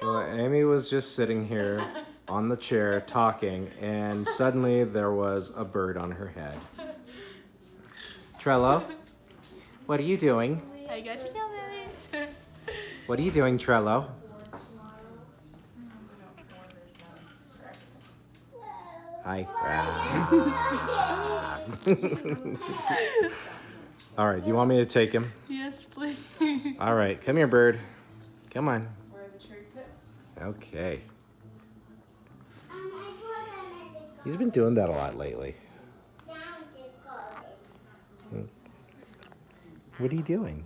So Amy was just sitting here on the chair talking, and suddenly there was a bird on her head. Trello, what are you doing? I got your tail bellies. What are you doing, Trello? Hi. All right, do you want me to take him? Yes, please. All right, come here, bird. Come on. Where are the tree pits? Okay. He's been doing that a lot lately. What are you doing?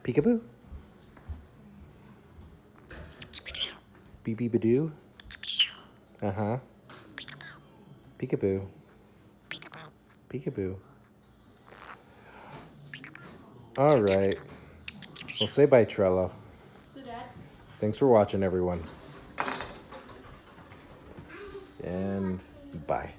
Peekaboo? Beep-beep-a-doo? Uh-huh. Peekaboo. Peekaboo. All right. Well, say bye, Trello. So, Dad? Thanks for watching, everyone. And bye.